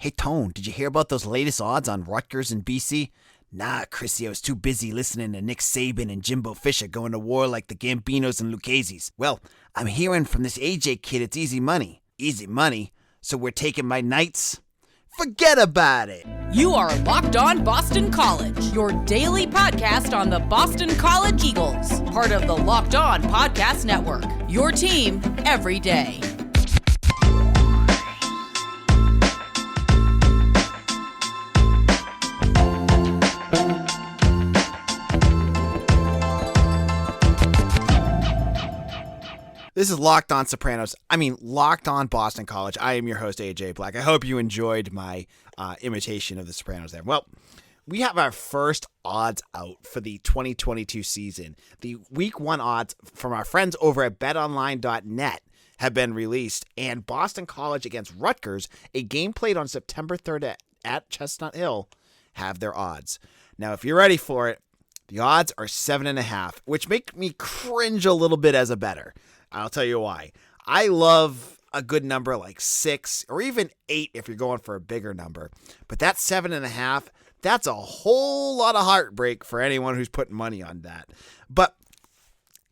Hey, Tone, did you hear about those latest odds on Rutgers and BC? Nah, Chrissy, I was too busy listening to Nick Saban and Jimbo Fisher going to war like the Gambinos and Lucchese's. Well, I'm hearing from this AJ kid it's easy money. Easy money? So we're taking my Knights? Forget about it! You are Locked On Boston College, your daily podcast on the Boston College Eagles, part of the Locked On Podcast Network, your team every day. This is Locked On Sopranos. Locked On Boston College. I am your host, AJ Black. I hope you enjoyed my imitation of the Sopranos there. Well, we have our first odds out for the 2022 season. The Week 1 odds from our friends over at Betonline.net have been released, and Boston College against Rutgers, a game played on September 3rd at Chestnut Hill, have their odds. Now, if you're ready for it, the odds are 7.5, which make me cringe a little bit as a bettor. I'll tell you why. I love a good number like 6 or even 8 if you're going for a bigger number. But that 7.5, that's a whole lot of heartbreak for anyone who's putting money on that. But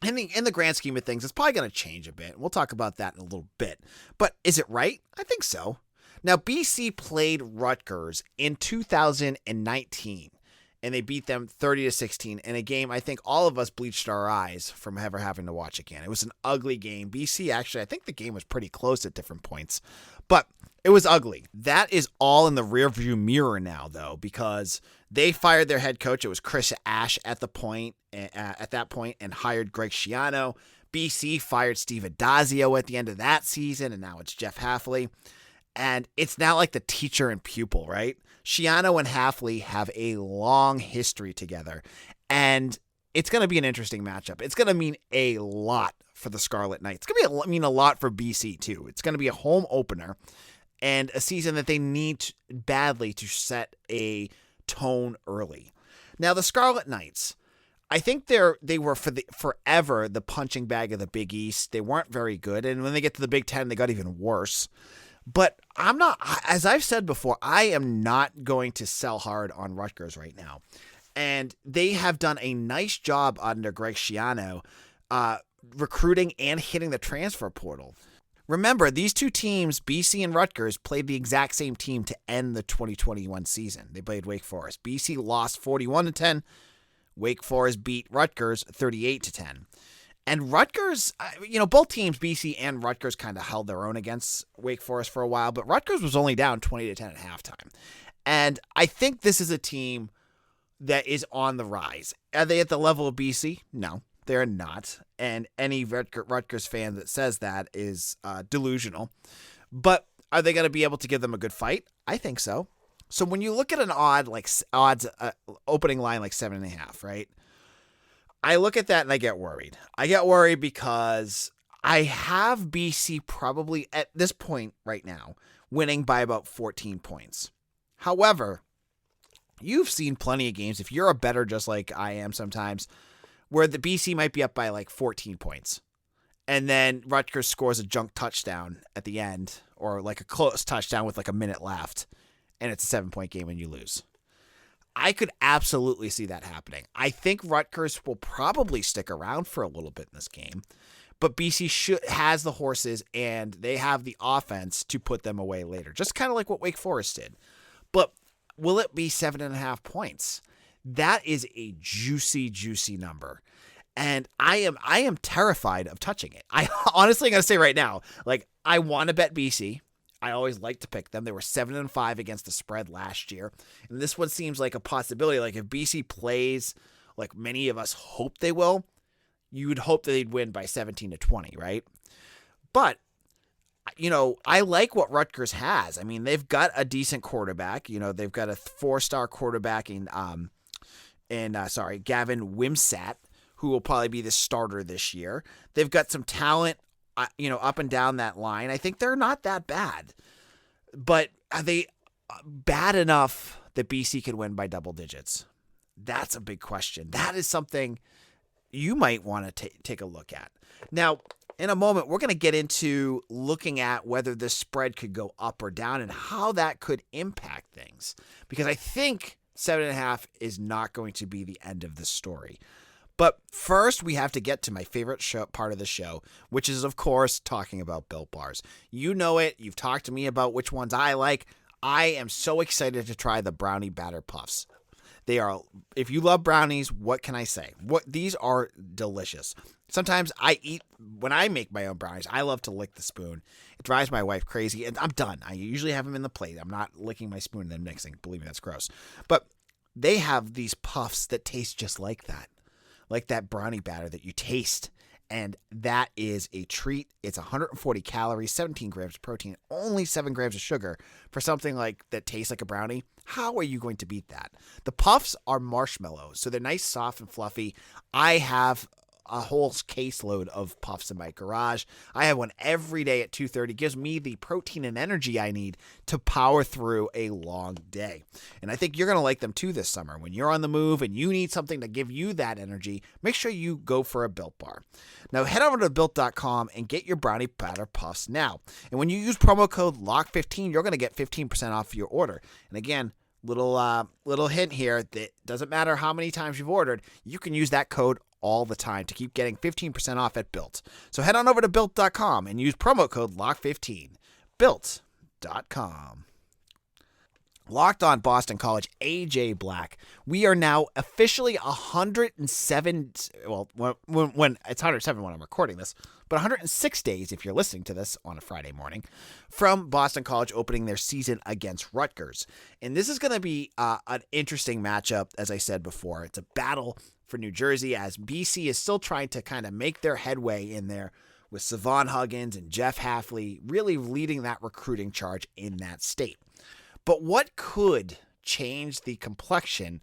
in the grand scheme of things, it's probably going to change a bit. We'll talk about that in a little bit. But is it right? I think so. Now, BC played Rutgers in 2019. And they beat them 30-16 in a game I think all of us bleached our eyes from ever having to watch again. It was an ugly game. BC actually, I think the game was pretty close at different points, but it was ugly. That is all in the rearview mirror now, though, because they fired their head coach. It was Chris Ash at that point, and hired Greg Schiano. BC fired Steve Adazio at the end of that season, and now it's Jeff Hafley. And it's now like the teacher and pupil, right? Schiano and Hafley have a long history together, and it's going to be an interesting matchup. It's going to mean a lot for the Scarlet Knights. It's going to mean a lot for BC, too. It's going to be a home opener and a season that they need badly to set a tone early. Now, the Scarlet Knights, I think they were forever the punching bag of the Big East. They weren't very good, and when they get to the Big Ten, they got even worse. But I'm not, as I've said before, I am not going to sell hard on Rutgers right now. And they have done a nice job under Greg Schiano recruiting and hitting the transfer portal. Remember, these two teams, BC and Rutgers, played the exact same team to end the 2021 season. They played Wake Forest. BC lost 41-10. Wake Forest beat Rutgers 38-10. And Rutgers, both teams, BC and Rutgers, kind of held their own against Wake Forest for a while, but Rutgers was only down 20-10 at halftime. And I think this is a team that is on the rise. Are they at the level of BC? No, they're not. And any Rutgers fan that says that is delusional. But are they going to be able to give them a good fight? I think so. So when you look at an opening line like 7.5, right? I look at that and I get worried. I get worried because I have BC probably at this point right now winning by about 14 points. However, you've seen plenty of games, if you're a bettor just like I am sometimes, where the BC might be up by like 14 points. And then Rutgers scores a junk touchdown at the end, or like a close touchdown with like a minute left, and it's a 7-point game and you lose. I could absolutely see that happening. I think Rutgers will probably stick around for a little bit in this game, but BC has the horses and they have the offense to put them away later, just kind of like what Wake Forest did. But will it be 7.5 points? That is a juicy, juicy number. And I am terrified of touching it. I honestly got to say right now, like, I want to bet BC. I always like to pick them. They were 7-5 against the spread last year. And this one seems like a possibility. Like if BC plays like many of us hope they will, you would hope that they'd win by 17-20, right? But, I like what Rutgers has. I mean, they've got a decent quarterback. They've got a 4-star quarterback in Gavin Wimsatt, who will probably be the starter this year. They've got some talent up and down that line. I think they're not that bad. But are they bad enough that BC could win by double digits? That's a big question. That is something, you might want to take a look at. Now, in a moment, we're going to get into looking at whether this spread could go up or down and how that could impact things. Because I think 7.5 is not going to be the end of the story. But first, we have to get to my favorite part of the show, which is, of course, talking about Built Bars. You know it. You've talked to me about which ones I like. I am so excited to try the Brownie Batter Puffs. They are, if you love brownies, what can I say? These are delicious. Sometimes when I make my own brownies, I love to lick the spoon. It drives my wife crazy, and I'm done. I usually have them in the plate. I'm not licking my spoon and then mixing. Believe me, that's gross. But they have these puffs that taste just like that brownie batter that you taste. And that is a treat. It's 140 calories, 17 grams of protein, only 7 grams of sugar for something like that tastes like a brownie. How are you going to beat that? The puffs are marshmallows, so they're nice, soft, and fluffy. I have a whole caseload of puffs in my garage. I have one every day at 2:30. Gives me the protein and energy I need to power through a long day. And I think you're going to like them too this summer. When you're on the move and you need something to give you that energy, make sure you go for a Built Bar. Now head over to Built.com and get your Brownie Batter Puffs now. And when you use promo code LOCK15, you're going to get 15% off your order. And again, little hint here, that doesn't matter how many times you've ordered, you can use that code all the time to keep getting 15% off at Built. So head on over to Built.com and use promo code LOCK15. Built.com. Locked on Boston College, AJ Black. We are now officially 107, well, when it's 107 when I'm recording this, but 106 days if you're listening to this on a Friday morning from Boston College opening their season against Rutgers. And this is going to be an interesting matchup, as I said before. It's a battle for New Jersey as BC is still trying to kind of make their headway in there with Saban Huggins and Jeff Hafley really leading that recruiting charge in that state. But what could change the complexion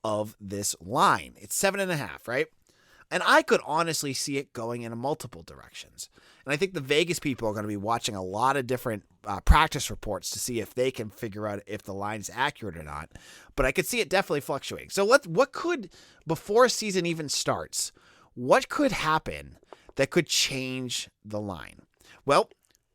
of this line? It's 7.5, right? And I could honestly see it going in multiple directions. And I think the Vegas people are going to be watching a lot of different practice reports to see if they can figure out if the line is accurate or not. But I could see it definitely fluctuating. So what could, before a season even starts, what could happen that could change the line? Well,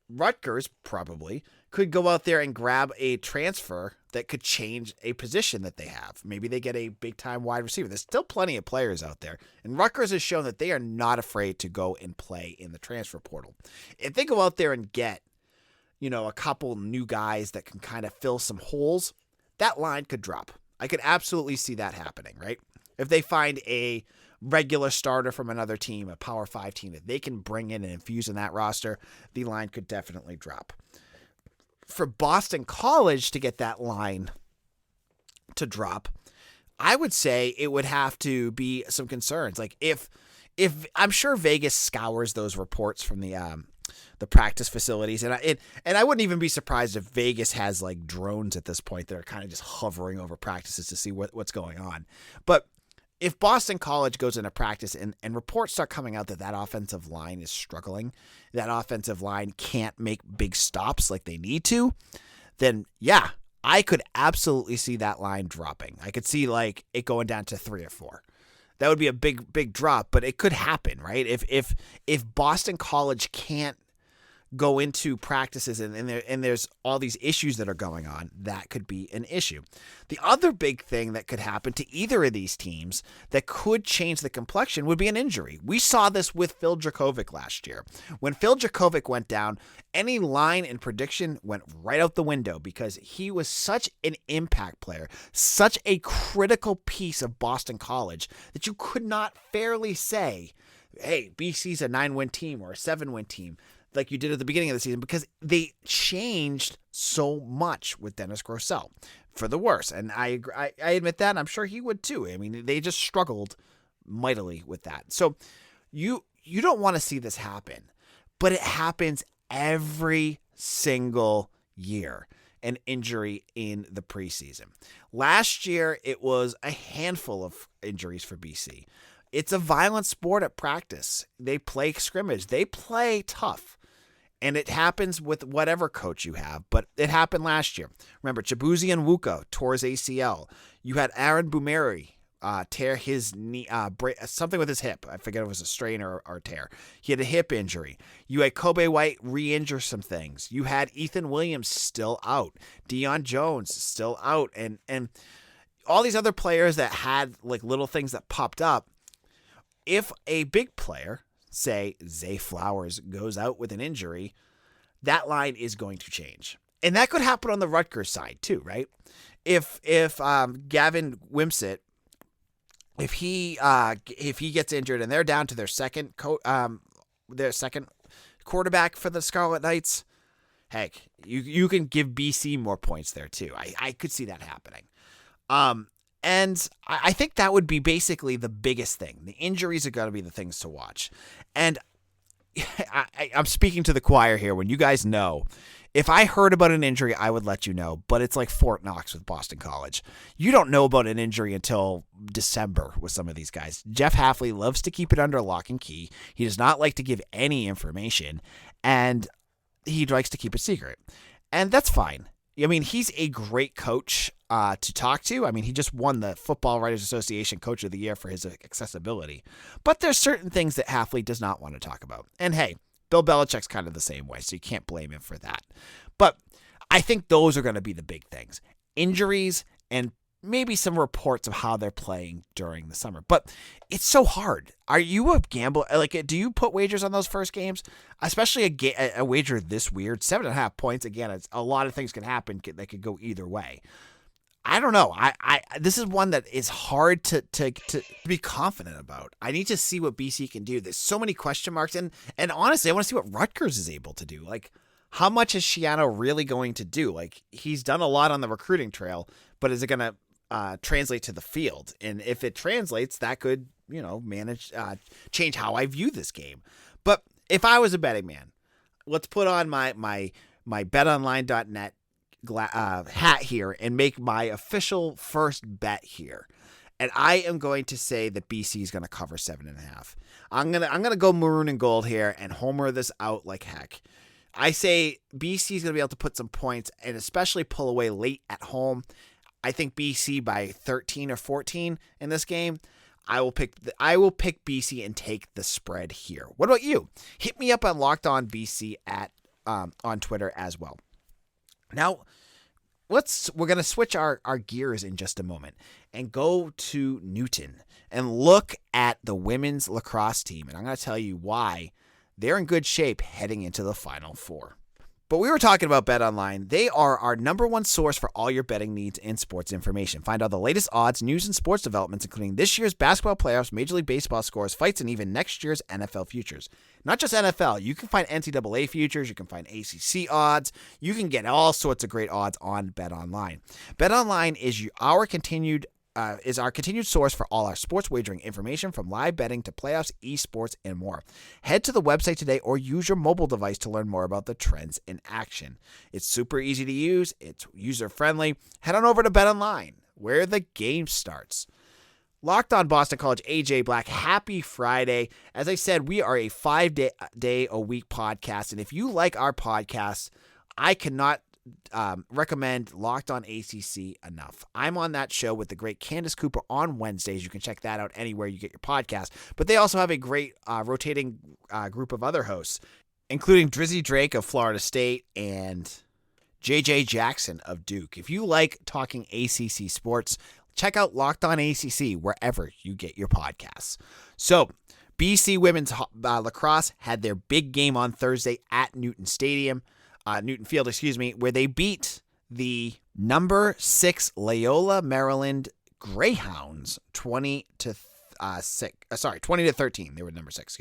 Rutgers probably could go out there and grab a transfer that could change a position that they have. Maybe they get a big-time wide receiver. There's still plenty of players out there. And Rutgers has shown that they are not afraid to go and play in the transfer portal. If they go out there and get, a couple new guys that can kind of fill some holes, that line could drop. I could absolutely see that happening, right? If they find a regular starter from another team, a Power 5 team that they can bring in and infuse in that roster, the line could definitely drop. For Boston College to get that line to drop, I would say it would have to be some concerns. Like if I'm sure Vegas scours those reports from the practice facilities, and I wouldn't even be surprised if Vegas has like drones at this point that are kind of just hovering over practices to see what's going on. But if Boston College goes into practice and reports start coming out that offensive line is struggling, that offensive line can't make big stops like they need to, then yeah, I could absolutely see that line dropping. I could see like it going down to 3 or 4. That would be a big drop, but it could happen, right? If Boston College can't go into practices and there's all these issues that are going on, that could be an issue. The other big thing that could happen to either of these teams that could change the complexion would be an injury. We saw this with Phil Dracovic last year. When Phil Dracovic went down, any line and prediction went right out the window because he was such an impact player, such a critical piece of Boston College that you could not fairly say, hey, BC's a 9-win team or a 7-win team, like you did at the beginning of the season, because they changed so much with Dennis Grosel for the worse. And I admit that, and I'm sure he would too. I mean, they just struggled mightily with that. So you don't want to see this happen, but it happens every single year, an injury in the preseason. Last year, it was a handful of injuries for BC. It's a violent sport at practice. They play scrimmage. They play tough. And it happens with whatever coach you have, but it happened last year. Remember, Chibuzi and Wuko tore his ACL. You had Aaron Bumeri tear his knee, something with his hip. I forget if it was a strain or a tear. He had a hip injury. You had Kobe White re-injure some things. You had Ethan Williams still out. Deion Jones still out. And all these other players that had like little things that popped up. If a big player, say Zay Flowers, goes out with an injury, that line is going to change. And that could happen on the Rutgers side too, right? If Gavin Wimsatt, if he gets injured and they're down to their second quarterback for the Scarlet Knights, heck, you can give BC more points there too. I could see that happening. And I think that would be basically the biggest thing. The injuries are going to be the things to watch. And I'm speaking to the choir here. When you guys know, if I heard about an injury, I would let you know. But it's like Fort Knox with Boston College. You don't know about an injury until December with some of these guys. Jeff Hafley loves to keep it under lock and key. He does not like to give any information. And he likes to keep it secret. And that's fine. I mean, he's a great coach to talk to. I mean, he just won the Football Writers Association Coach of the Year for his accessibility. But there's certain things that Hafley does not want to talk about. And hey, Bill Belichick's kind of the same way, so you can't blame him for that. But I think those are going to be the big things. Injuries and maybe some reports of how they're playing during the summer. But it's so hard. Are you a gambler? Like, do you put wagers on those first games? Especially a wager this weird, 7.5 points. Again, it's a lot of things can happen that could go either way. I don't know. This is one that is hard to be confident about. I need to see what BC can do. There's so many question marks, and honestly, I want to see what Rutgers is able to do. Like, how much is Schiano really going to do? Like, he's done a lot on the recruiting trail, but is it going to translate to the field? And if it translates, that could, change how I view this game. But if I was a betting man, let's put on my betonline.net hat here and make my official first bet here. And I am going to say that BC is going to cover 7.5. I'm gonna go maroon and gold here and homer this out like heck. I say BC is going to be able to put some points and especially pull away late at home. I think BC by 13 or 14 in this game. I will pick BC and take the spread here. What about you? Hit me up on Locked On BC on Twitter as well. Now, we're going to switch our gears in just a moment and go to Newton and look at the women's lacrosse team. And I'm going to tell you why they're in good shape heading into the Final Four. But we were talking about BetOnline. They are our number one source for all your betting needs and sports information. Find all the latest odds, news, and sports developments, including this year's basketball playoffs, Major League Baseball scores, fights, and even next year's NFL futures. Not just NFL. You can find NCAA futures. You can find ACC odds. You can get all sorts of great odds on BetOnline. BetOnline is our continued source for all our sports wagering information, from live betting to playoffs, esports, and more. Head to the website today or use your mobile device to learn more about the trends in action. It's super easy to use. It's user-friendly. Head on over to BetOnline, where the game starts. Locked On Boston College, AJ Black, happy Friday. As I said, we are a 5-day-a-week podcast, and if you like our podcast, I cannot recommend Locked On ACC enough. I'm on that show with the great Candace Cooper on Wednesdays. You can check that out anywhere you get your podcast. But they also have a great rotating group of other hosts, including Drizzy Drake of Florida State and JJ Jackson of Duke. If you like talking ACC sports, check out Locked On ACC wherever you get your podcasts. So, BC women's lacrosse had their big game on Thursday at Newton Field, where they beat the number 6 Loyola Maryland Greyhounds 20 to 13. They were number 6,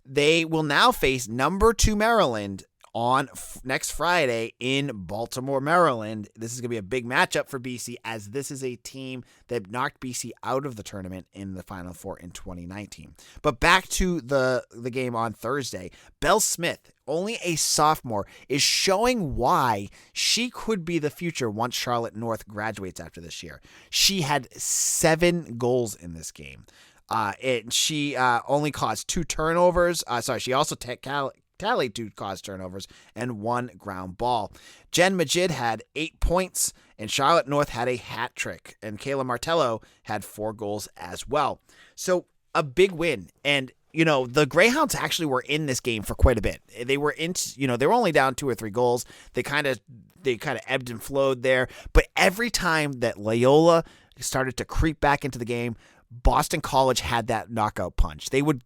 They will now face number 2 Maryland on next Friday in Baltimore, Maryland. This is going to be a big matchup for BC, as this is a team that knocked BC out of the tournament in the Final Four in 2019. But back to the game on Thursday. Belle Smith, only a sophomore, is showing why she could be the future once Charlotte North graduates after this year. She had 7 goals in this game. She only caused 2 turnovers. She also retaliate to cause turnovers, and 1 ground ball. Jen Majid had 8 points, and Charlotte North had a hat trick, and Kayla Martello had 4 goals as well. So a big win. And, the Greyhounds actually were in this game for quite a bit. They were they were only down 2 or 3 goals. They kind of ebbed and flowed there. But every time that Loyola started to creep back into the game, Boston College had that knockout punch. They would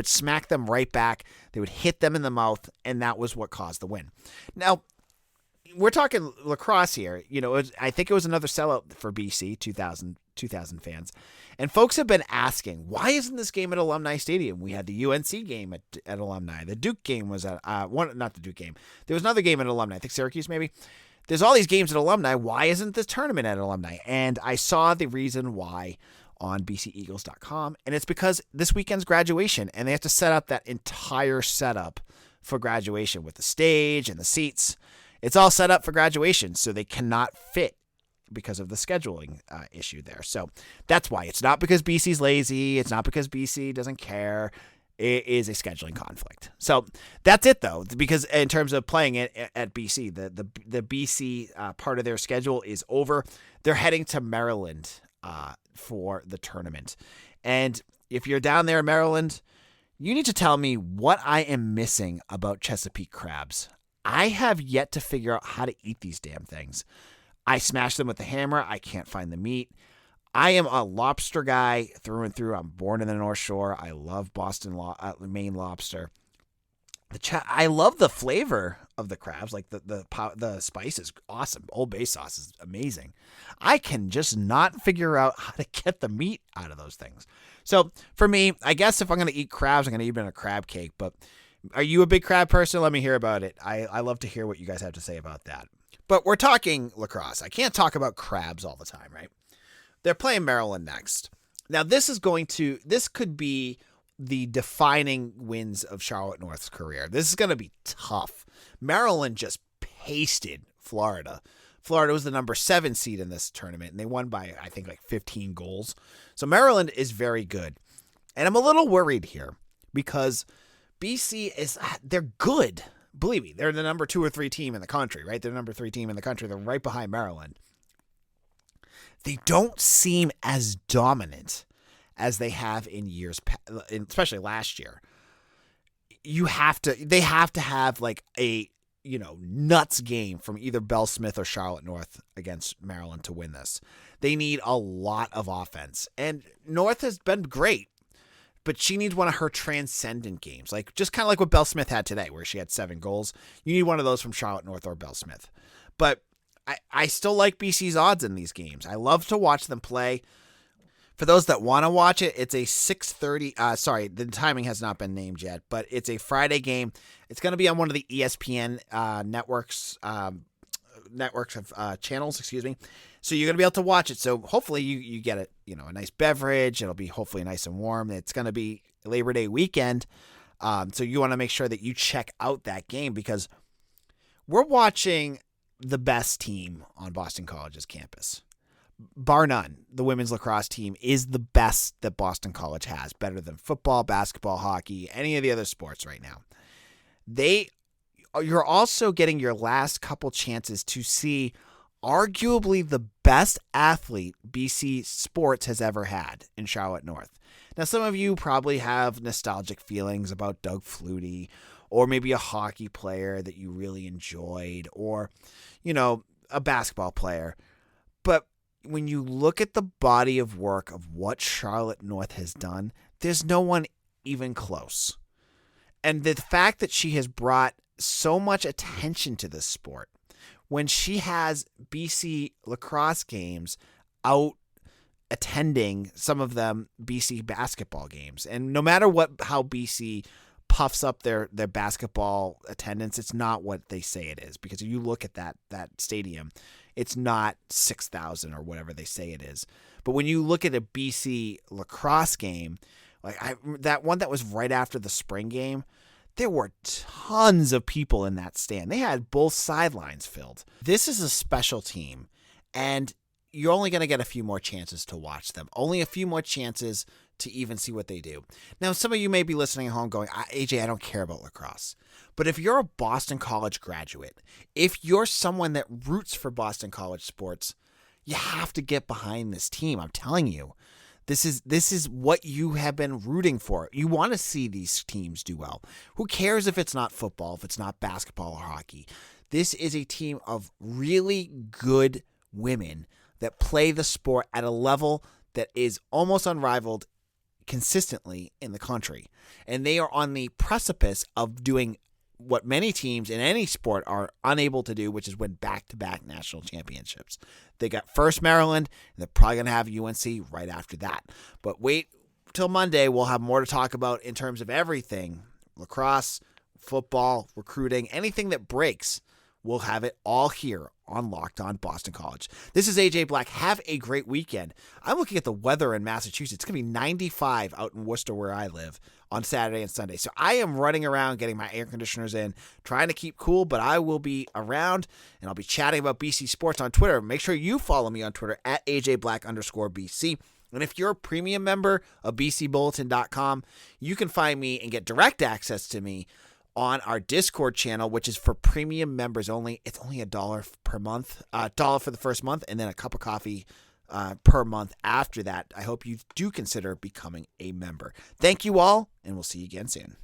smack them right back. They would hit them in the mouth, and that was what caused the win. Now, we're talking lacrosse here. I think it was another sellout for BC, 2,000 fans. And folks have been asking, why isn't this game at Alumni Stadium? We had the UNC game at Alumni. The Duke game was at not the Duke game. There was another game at Alumni. I think Syracuse maybe. There's all these games at Alumni. Why isn't this tournament at Alumni? And I saw the reason why on bceagles.com, and it's because this weekend's graduation, and they have to set up that entire setup for graduation with the stage and the seats. It's all set up for graduation, so they cannot fit because of the scheduling issue there. So that's why. It's not because BC's lazy. It's not because BC doesn't care. It is a scheduling conflict. So that's it, though, because in terms of playing it at BC, the BC part of their schedule is over. They're heading to Maryland for the tournament. And if you're down there in Maryland, you need to tell me what I am missing about Chesapeake crabs. I have yet to figure out how to eat these damn things. I smash them with the hammer. I can't find the meat. I am a lobster guy through and through. I'm born in the North Shore. I love Maine lobster. I love the flavor of the crabs. Like the spice is awesome. Old Bay sauce is amazing. I can just not figure out how to get the meat out of those things. So for me, I guess if I'm going to eat crabs, I'm going to eat them in a crab cake. But are you a big crab person? Let me hear about it. I love to hear what you guys have to say about that. But we're talking lacrosse. I can't talk about crabs all the time, right? They're playing Maryland next. Now, this could be the defining wins of Charlotte North's career. This is going to be tough. Maryland just pasted Florida. Florida was the number 7 seed in this tournament, and they won by, I think, like 15 goals. So Maryland is very good. And I'm a little worried here because BC they're good. Believe me, they're the number 2 or 3 team in the country, right? They're the number 3 team in the country. They're right behind Maryland. They don't seem as dominant as they have in years, especially last year. They have to have like a, nuts game from either Belle Smith or Charlotte North against Maryland to win this. They need a lot of offense. And North has been great, but she needs one of her transcendent games, like just kind of like what Belle Smith had today, where she had 7 goals. You need one of those from Charlotte North or Belle Smith. But I still like BC's odds in these games. I love to watch them play. For those that want to watch it, it's a 6:30. The timing has not been named yet, but it's a Friday game. It's going to be on one of the ESPN networks of channels. Excuse me. So you're going to be able to watch it. So hopefully you get a nice beverage. It'll be hopefully nice and warm. It's going to be Labor Day weekend. So you want to make sure that you check out that game because we're watching the best team on Boston College's campus. Bar none, the women's lacrosse team is the best that Boston College has, better than football, basketball, hockey, any of the other sports right now. You're also getting your last couple chances to see arguably the best athlete BC sports has ever had in Charlotte North. Now, some of you probably have nostalgic feelings about Doug Flutie, or maybe a hockey player that you really enjoyed, or, a basketball player. But when you look at the body of work of what Charlotte North has done, there's no one even close. And the fact that she has brought so much attention to this sport, when she has BC lacrosse games out attending some of them BC basketball games, and no matter how BC puffs up their basketball attendance, it's not what they say it is, because if you look at that stadium, it's not 6,000 or whatever they say it is. But when you look at a BC lacrosse game, that one that was right after the spring game, there were tons of people in that stand. They had both sidelines filled. This is a special team, and you're only going to get a few more chances to watch them. Only a few more chances to even see what they do. Now, some of you may be listening at home going, AJ, I don't care about lacrosse. But if you're a Boston College graduate, if you're someone that roots for Boston College sports, you have to get behind this team. I'm telling you, this is what you have been rooting for. You want to see these teams do well. Who cares if it's not football, if it's not basketball or hockey? This is a team of really good women that play the sport at a level that is almost unrivaled consistently in the country. And they are on the precipice of doing what many teams in any sport are unable to do, which is win back-to-back national championships. They got first Maryland, and they're probably going to have UNC right after that. But wait till Monday. We'll have more to talk about in terms of everything. Lacrosse, football, recruiting, anything that breaks. We'll have it all here on Locked On Boston College. This is AJ Black. Have a great weekend. I'm looking at the weather in Massachusetts. It's going to be 95 out in Worcester where I live on Saturday and Sunday. So I am running around getting my air conditioners in, trying to keep cool, but I will be around and I'll be chatting about BC sports on Twitter. Make sure you follow me on Twitter at AJBlack_BC. And if you're a premium member of BCBulletin.com, you can find me and get direct access to me on our Discord channel, which is for premium members only. It's only $1 per month, $1 for the first month, and then a cup of coffee per month after that. I hope you do consider becoming a member. Thank you all, and we'll see you again soon.